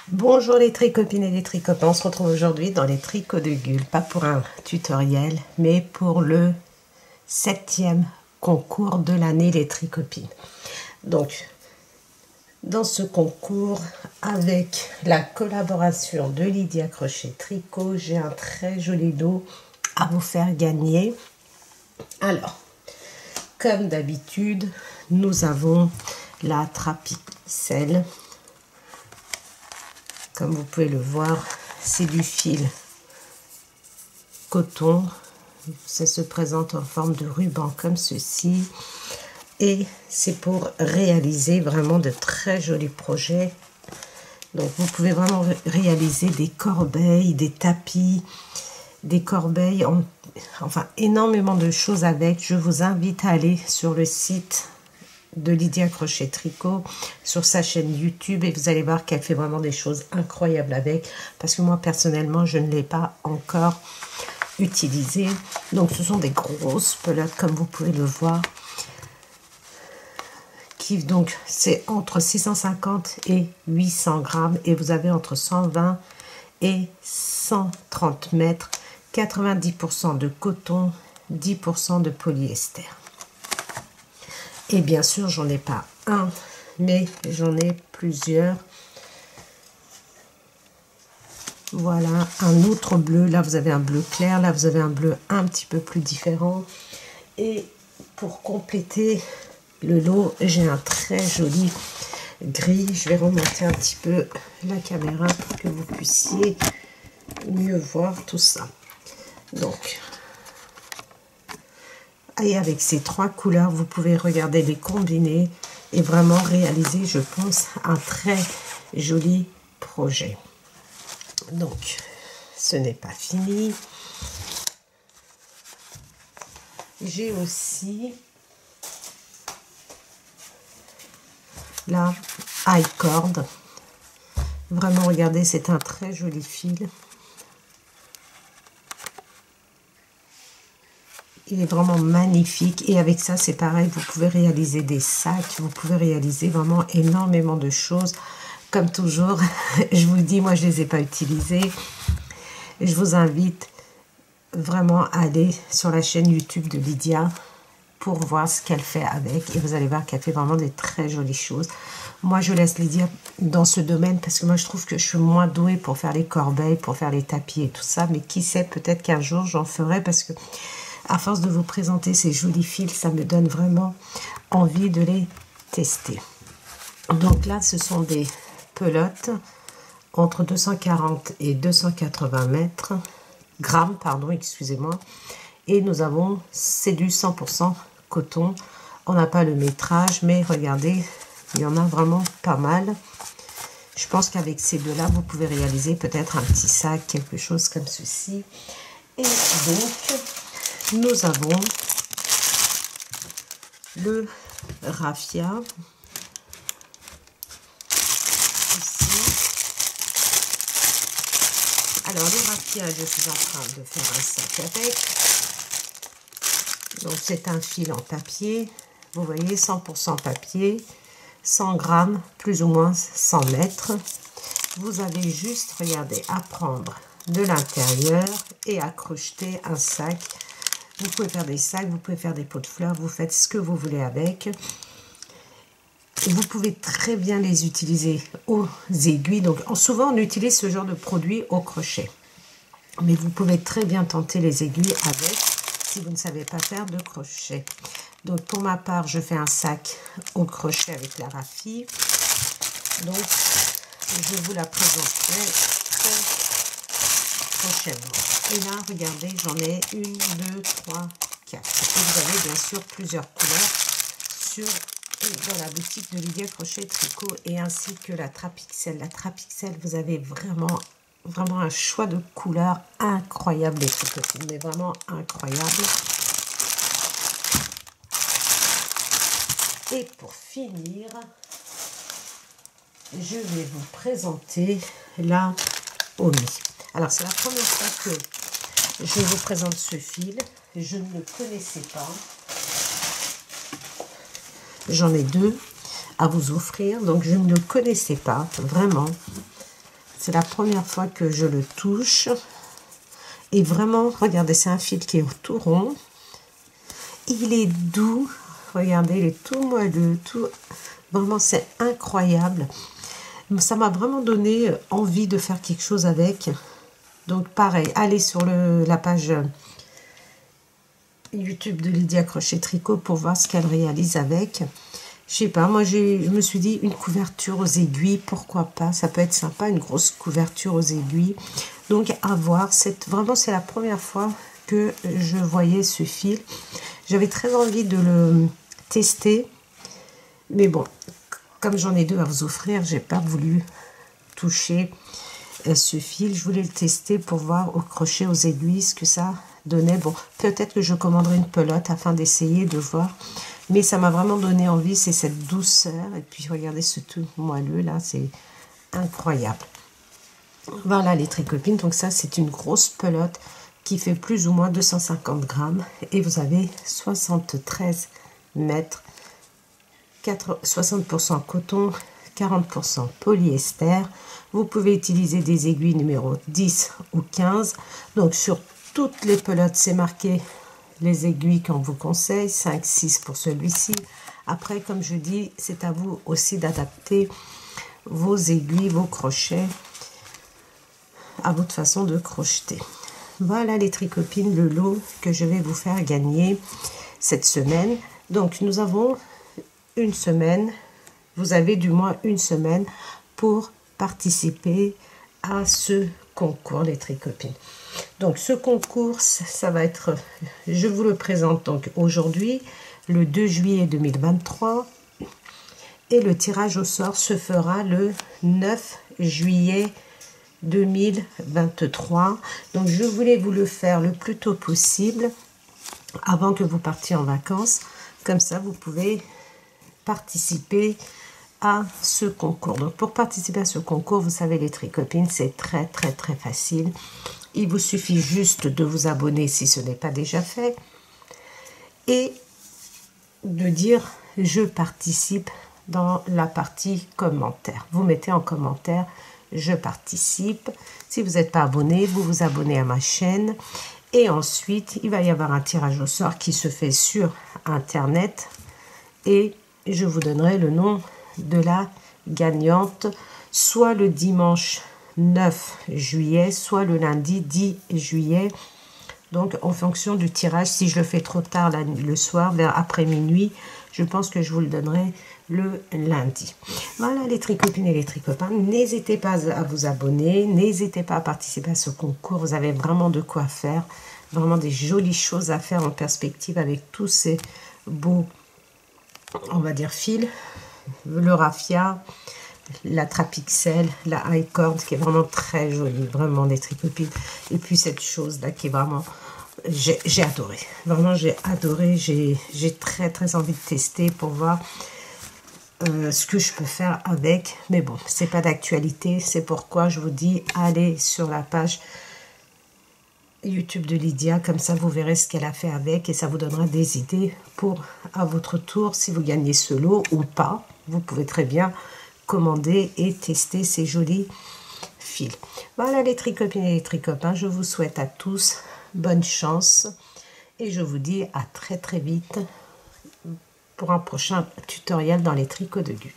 Bonjour les tricopines et les tricopains, on se retrouve aujourd'hui dans les tricots de Gul, pas pour un tutoriel, mais pour le 7e concours de l'année les tricopines. Donc, dans ce concours, avec la collaboration de Lydia Crochet Tricot, j'ai un très joli lot à vous faire gagner. Alors, comme d'habitude, nous avons la trapicelle. Comme vous pouvez le voir, c'est du fil coton. Ça se présente en forme de ruban comme ceci. Et c'est pour réaliser vraiment de très jolis projets. Donc vous pouvez vraiment réaliser des corbeilles, des tapis, des corbeilles, enfin énormément de choses avec. Je vous invite à aller sur le site de Lydia Crochet Tricot sur sa chaîne YouTube et vous allez voir qu'elle fait vraiment des choses incroyables avec, parce que moi personnellement je ne l'ai pas encore utilisé. Donc ce sont des grosses pelotes comme vous pouvez le voir, qui donc c'est entre 650 et 800 grammes et vous avez entre 120 et 130 mètres, 90% de coton, 10% de polyester. Et bien sûr, j'en ai pas un, mais j'en ai plusieurs. Voilà, un autre bleu. Là, vous avez un bleu clair. Là, vous avez un bleu un petit peu plus différent. Et pour compléter le lot, j'ai un très joli gris. Je vais remonter un petit peu la caméra pour que vous puissiez mieux voir tout ça. Donc, et avec ces trois couleurs, vous pouvez regarder les combiner et vraiment réaliser, je pense, un très joli projet. Donc, ce n'est pas fini. J'ai aussi la high cord. Vraiment, regardez, c'est un très joli fil. Il est vraiment magnifique et avec ça c'est pareil, vous pouvez réaliser des sacs, vous pouvez réaliser vraiment énormément de choses. Comme toujours, je vous le dis, moi je ne les ai pas utilisés. Je vous invite vraiment à aller sur la chaîne YouTube de Lydia pour voir ce qu'elle fait avec et vous allez voir qu'elle fait vraiment des très jolies choses. Moi je laisse Lydia dans ce domaine parce que moi je trouve que je suis moins douée pour faire les corbeilles, pour faire les tapis et tout ça, mais qui sait, peut-être qu'un jour j'en ferai parce que à force de vous présenter ces jolis fils, ça me donne vraiment envie de les tester. Donc là, ce sont des pelotes entre 240 et 280 grammes, pardon, excusez-moi. Et nous avons, c'est du 100% coton. On n'a pas le métrage, mais regardez, il y en a vraiment pas mal. Je pense qu'avec ces deux-là, vous pouvez réaliser peut-être un petit sac, quelque chose comme ceci. Et donc, nous avons le raffia ici. Alors le raffia, je suis en train de faire un sac avec. Donc c'est un fil en papier. Vous voyez, 100% papier, 100 grammes, plus ou moins 100 mètres. Vous avez juste, regardez, à prendre de l'intérieur et à crocheter un sac. Vous pouvez faire des sacs, vous pouvez faire des pots de fleurs, vous faites ce que vous voulez avec. Et vous pouvez très bien les utiliser aux aiguilles. Donc souvent on utilise ce genre de produit au crochet. Mais vous pouvez très bien tenter les aiguilles avec si vous ne savez pas faire de crochet. Donc pour ma part, je fais un sac au crochet avec la raffia. Donc je vous la présenterai très prochainement. Et là, regardez, j'en ai 1, 2, 3, 4. Et vous avez bien sûr plusieurs couleurs dans la boutique de Lydia Crochet Tricot et ainsi que la trapixelle. La trapixelle, vous avez vraiment un choix de couleurs incroyable, les tricotines, mais vraiment incroyable. Et pour finir, je vais vous présenter la Omi. Alors, c'est la première fois que je vous présente ce fil. Je ne le connaissais pas. J'en ai deux à vous offrir. Donc, je ne le connaissais pas, vraiment. C'est la première fois que je le touche. Et vraiment, regardez, c'est un fil qui est tout rond. Il est doux. Regardez, il est tout moelleux, tout... Vraiment, c'est incroyable. Ça m'a vraiment donné envie de faire quelque chose avec. Donc, pareil, allez sur la page YouTube de Lydia Crochet Tricot pour voir ce qu'elle réalise avec. Je sais pas, moi, je me suis dit, une couverture aux aiguilles, pourquoi pas? Ça peut être sympa, une grosse couverture aux aiguilles. Donc, à voir. Vraiment, c'est la première fois que je voyais ce fil. J'avais très envie de le tester. Mais bon, comme j'en ai deux à vous offrir, j'ai pas voulu toucher ce fil. Je voulais le tester pour voir au crochet, aux aiguilles, ce que ça donnait. Bon, peut-être que je commanderai une pelote afin d'essayer de voir. Mais ça m'a vraiment donné envie, c'est cette douceur. Et puis, regardez ce tout moelleux, là, c'est incroyable. Voilà les tricopines. Donc ça, c'est une grosse pelote qui fait plus ou moins 250 grammes. Et vous avez 73 mètres. 60% coton, 40% polyester. Vous pouvez utiliser des aiguilles numéro 10 ou 15. Donc sur toutes les pelotes, c'est marqué les aiguilles qu'on vous conseille, 5, 6 pour celui-ci. Après, comme je dis, c'est à vous aussi d'adapter vos aiguilles, vos crochets à votre façon de crocheter. Voilà les tricopines, le lot que je vais vous faire gagner cette semaine. Donc nous avons une semaine, vous avez du moins une semaine pour participer à ce concours les tricopines. Donc ce concours, ça va être, je vous le présente donc aujourd'hui, le 2 juillet 2023, et le tirage au sort se fera le 9 juillet 2023. Donc je voulais vous le faire le plus tôt possible, avant que vous partiez en vacances. Comme ça, vous pouvez participer à ce concours. Donc pour participer à ce concours, vous savez les tricopines, c'est très facile. Il vous suffit juste de vous abonner si ce n'est pas déjà fait et de dire je participe dans la partie commentaires. Vous mettez en commentaire je participe. Si vous n'êtes pas abonné, vous vous abonnez à ma chaîne et ensuite il va y avoir un tirage au sort qui se fait sur internet et je vous donnerai le nom de la gagnante, soit le dimanche 9 juillet, soit le lundi 10 juillet. Donc, en fonction du tirage, si je le fais trop tard le soir, vers après minuit, je pense que je vous le donnerai le lundi. Voilà les tricopines et les tricopains. N'hésitez pas à vous abonner, n'hésitez pas à participer à ce concours. Vous avez vraiment de quoi faire, vraiment des jolies choses à faire en perspective avec tous ces beaux, on va dire, fils, le raffia, la Trapixel, la high cord qui est vraiment très jolie, vraiment des tricopines. Et puis cette chose là qui est vraiment, j'ai adoré, vraiment j'ai adoré, j'ai très envie de tester pour voir ce que je peux faire avec. Mais bon, c'est pas d'actualité, c'est pourquoi je vous dis allez sur la page YouTube de Lydia, comme ça vous verrez ce qu'elle a fait avec et ça vous donnera des idées pour à votre tour, si vous gagnez ce lot ou pas, vous pouvez très bien commander et tester ces jolis fils. Voilà les tricopines et les tricopains, je vous souhaite à tous bonne chance et je vous dis à très vite pour un prochain tutoriel dans les tricots de Gul.